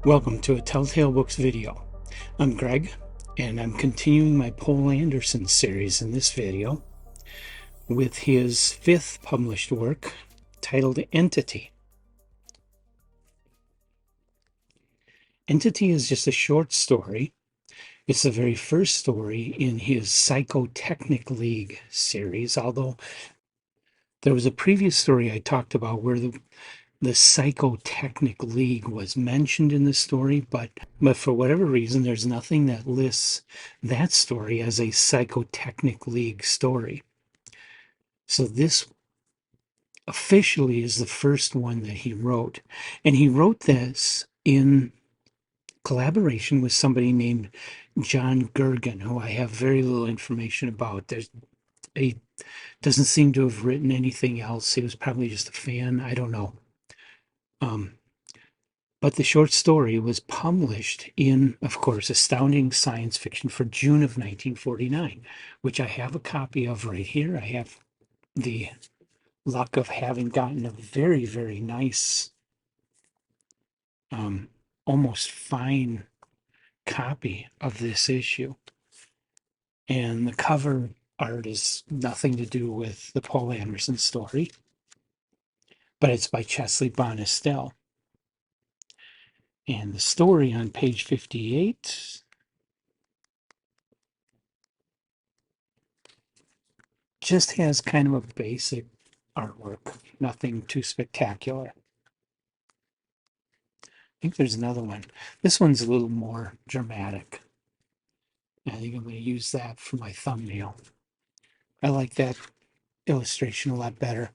Welcome to a Telltale Books video. I'm Greg, and I'm continuing my Poul Anderson series in this video with his fifth published work titled Entity. Entity is just a short story. It's the very first story in his Psychotechnic League series, although there was a previous story I talked about where the Psychotechnic League was mentioned in the story, but for whatever reason, there's nothing that lists that story as a Psychotechnic League story. So this officially is the first one that he wrote. And he wrote this in collaboration with somebody named John Gergen, who I have very little information about. He doesn't seem to have written anything else. He was probably just a fan. I don't know. But the short story was published in, of course, Astounding Science Fiction for June of 1949, which I have a copy of right here. I have the luck of having gotten a very, very nice, almost fine copy of this issue. And the cover art is nothing to do with the Poul Anderson story, but it's by Chesley Bonestell. And the story on page 58 just has kind of a basic artwork, nothing too spectacular. I think there's another one. This one's a little more dramatic. I think I'm going to use that for my thumbnail. I like that illustration a lot better.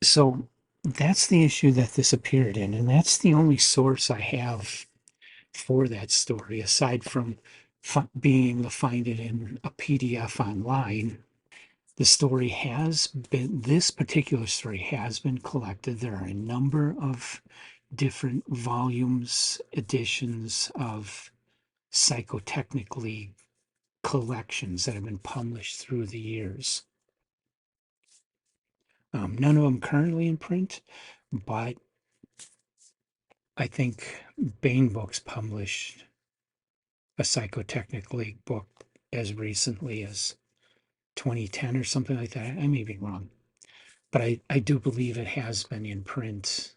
So that's the issue that this appeared in, and that's the only source I have for that story, aside from being able to find it in a PDF online. The story has been, this particular story has been collected. There are a number of different volumes, editions of Psychotechnic League collections that have been published through the years. None of them currently in print, but I think Bain Books published a Psychotechnic League book as recently as 2010 or something like that. I may be wrong, but I do believe it has been in print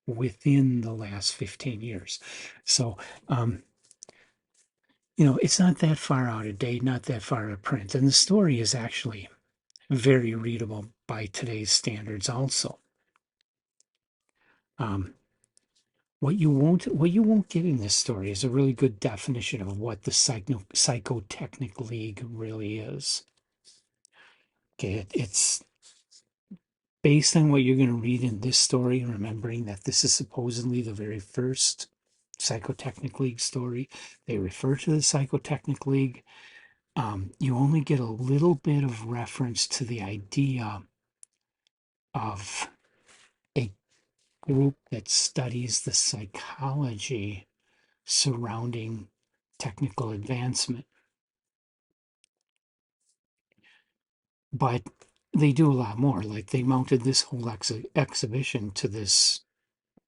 within the last 15 years. So, it's not that far out of date, not that far out of print. And the story is actually very readable by today's standards also. What you won't get in this story is a really good definition of what the Psychotechnic League really is. Okay, it's based on what you're going to read in this story, remembering that this is supposedly the very first Psychotechnic League story. They refer to the Psychotechnic League. You only get a little bit of reference to the idea of a group that studies the psychology surrounding technical advancement. But they do a lot more. Like they mounted this whole exhibition to this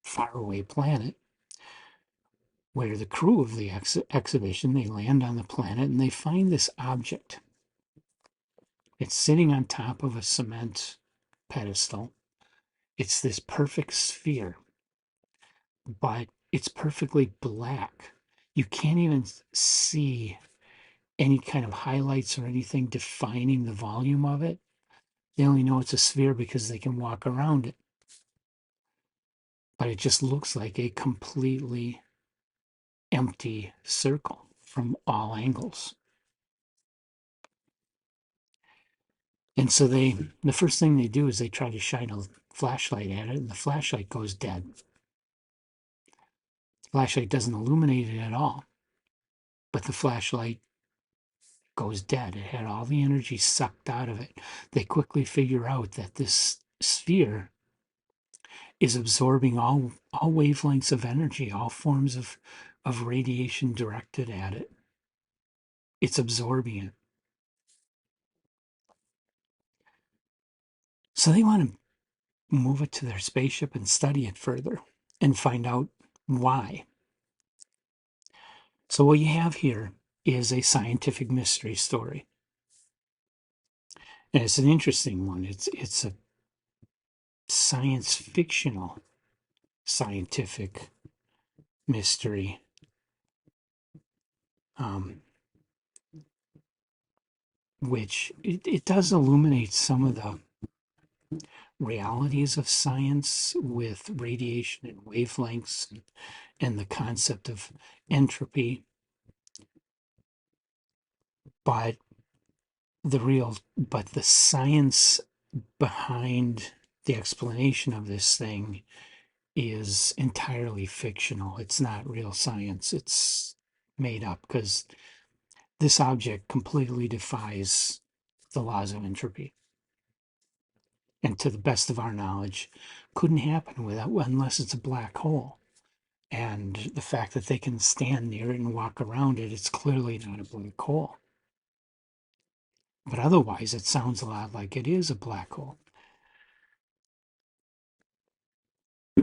faraway planet where the crew of the exhibition, they land on the planet and they find this object. It's sitting on top of a cement pedestal. It's this perfect sphere, but it's perfectly black. You can't even see any kind of highlights or anything defining the volume of it. They only know it's a sphere because they can walk around it. But it just looks like a completely empty circle from all angles. And so the first thing they do is they try to shine a flashlight at it, and the flashlight goes dead. The flashlight doesn't illuminate it at all, but the flashlight goes dead. It had all the energy sucked out of it. They quickly figure out that this sphere is absorbing all wavelengths of energy, all forms of radiation directed at it. It's absorbing it. So they want to move it to their spaceship and study it further and find out Why? So what you have here is a scientific mystery story. And it's an interesting one. It's a science fictional scientific mystery, um, which it does illuminate some of the realities of science with radiation and wavelengths and the concept of entropy. But the science behind the explanation of this thing is entirely fictional. It's not real science. It's made up because this object completely defies the laws of entropy. And to the best of our knowledge, couldn't happen without unless it's a black hole. And the fact that they can stand near it and walk around it, it's clearly not a black hole. But otherwise, it sounds a lot like it is a black hole.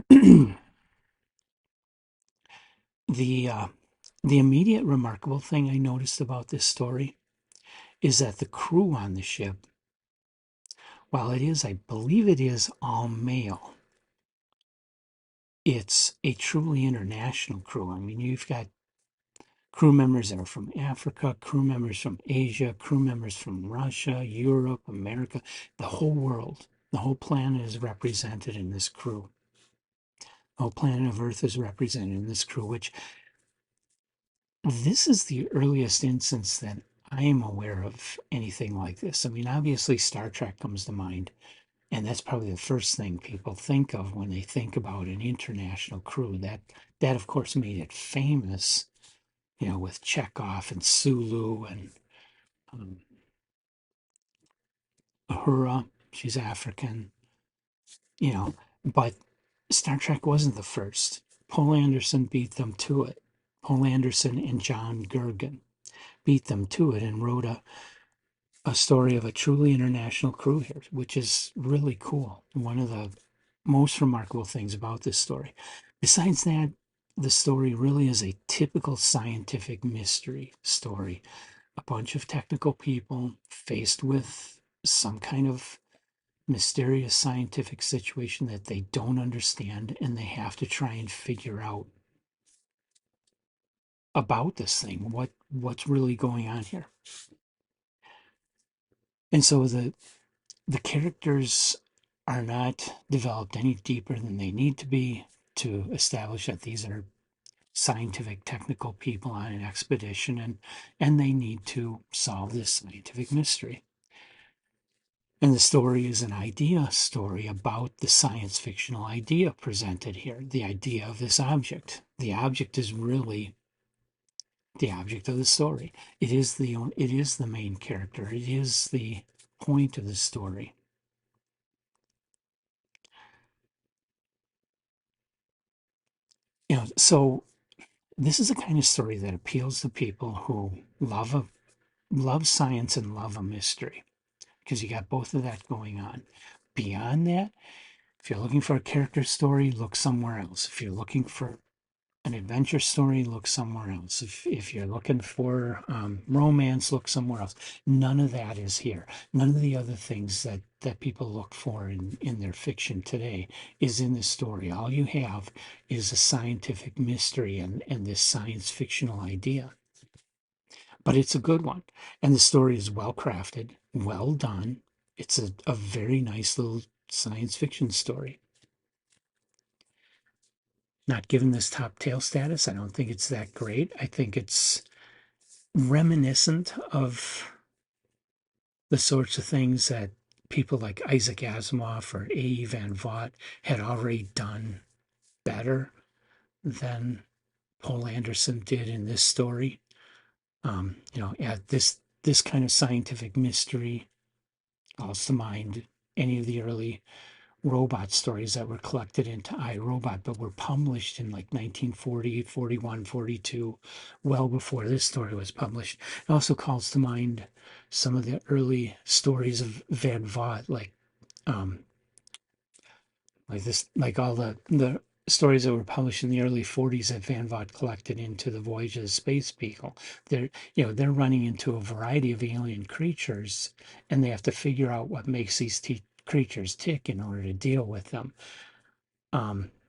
the uh, the immediate remarkable thing I noticed about this story is that the crew on the ship, while it is, I believe it is all male, it's a truly international crew. I mean, you've got crew members that are from Africa, crew members from Asia, crew members from Russia, Europe, America, the whole world. The whole planet is represented in this crew. The whole planet of Earth is represented in this crew, which this is the earliest instance that I am aware of anything like this. I mean, obviously, Star Trek comes to mind, and that's probably the first thing people think of when they think about an international crew. That of course, made it famous, with Chekhov and Sulu and um, Uhura. She's African, you know, but Star Trek wasn't the first. Poul Anderson beat them to it. Poul Anderson and John Gurgen beat them to it and wrote a story of a truly international crew here, which is really cool. One of the most remarkable things about this story. Besides that, the story really is a typical scientific mystery story. A bunch of technical people faced with some kind of mysterious scientific situation that they don't understand, and they have to try and figure out about this thing, what's really going on here. And so the characters are not developed any deeper than they need to be to establish that these are scientific technical people on an expedition, and they need to solve this scientific mystery. And the story is an idea story about the science fictional idea presented here, the idea of this object. The object is really the object of the story. It is the main character. It is the point of the story. So this is a kind of story that appeals to people who love science and love a mystery, because you got both of that going on. Beyond that, if you're looking for a character story, look somewhere else. If you're looking for an adventure story, look somewhere else. If you're looking for romance, look somewhere else. None of that is here. None of the other things that people look for in their fiction today is in this story. All you have is a scientific mystery and this science fictional idea. But it's a good one. And the story is well crafted, well done. It's a very nice little science fiction story. Not given this top tail status, I don't think it's that great. I think it's reminiscent of the sorts of things that people like Isaac Asimov or A.E. Van Vogt had already done better than Poul Anderson did in this story. This kind of scientific mystery calls to mind any of the early robot stories that were collected into iRobot, but were published in like 1940, 41, 42, well before this story was published. It also calls to mind some of the early stories of Van Vogt, um, like all the stories that were published in the early 40s that Van Vogt collected into the Voyage of the Space Beagle. They're running into a variety of alien creatures, and they have to figure out what makes these creatures tick in order to deal with them.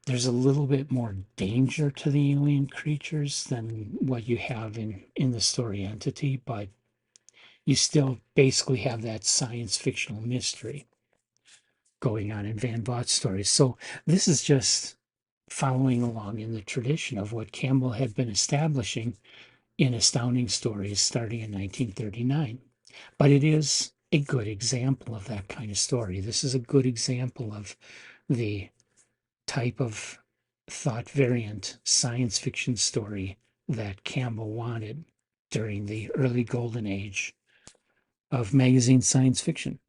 There's a little bit more danger to the alien creatures than what you have in the story Entity, but you still basically have that science fictional mystery going on in Van Vogt's stories. So this is just following along in the tradition of what Campbell had been establishing in Astounding Stories starting in 1939. But it is a good example of that kind of story. This is a good example of the type of thought variant science fiction story that Campbell wanted during the early golden age of magazine science fiction.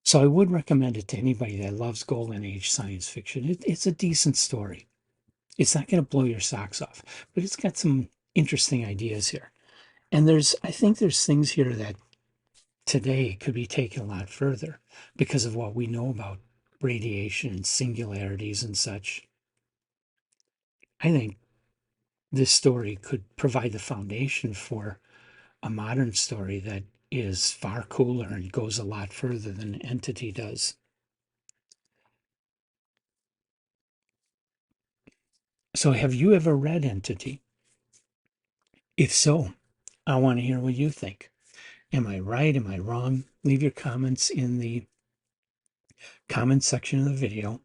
So I would recommend it to anybody that loves golden age science fiction. It's a decent story. It's not going to blow your socks off, but it's got some interesting ideas here. And I think there's things here that today could be taken a lot further because of what we know about radiation and singularities and such. I think this story could provide the foundation for a modern story that is far cooler and goes a lot further than Entity does. So have you ever read Entity? If so, I want to hear what you think. Am I right? Am I wrong? Leave your comments in the comment section of the video.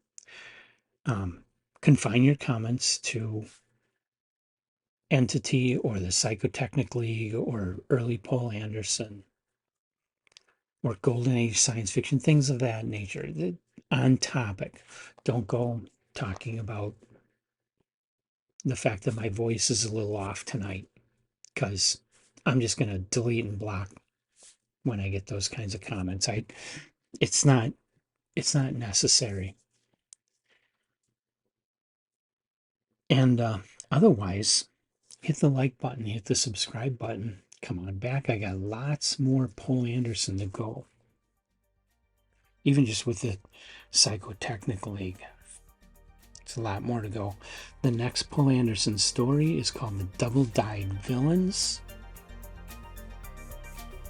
Confine your comments to Entity or the Psychotechnic League or early Poul Anderson or Golden Age science fiction, things of that nature. On topic. Don't go talking about the fact that my voice is a little off tonight, because I'm just going to delete and block when I get those kinds of comments. It's not necessary. And otherwise, hit the like button, hit the subscribe button. Come on back. I got lots more Poul Anderson to go. Even just with the Psychotechnic League. It's a lot more to go. The next Poul Anderson story is called The Double-Dyed Villains.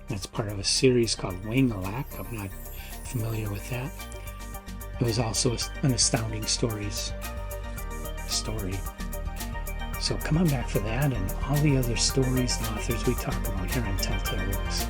That's part of a series called Wang-a-Lac. I'm not familiar with that. It was also an Astounding Stories story. So come on back for that and all the other stories and authors we talk about here on Telltale Books.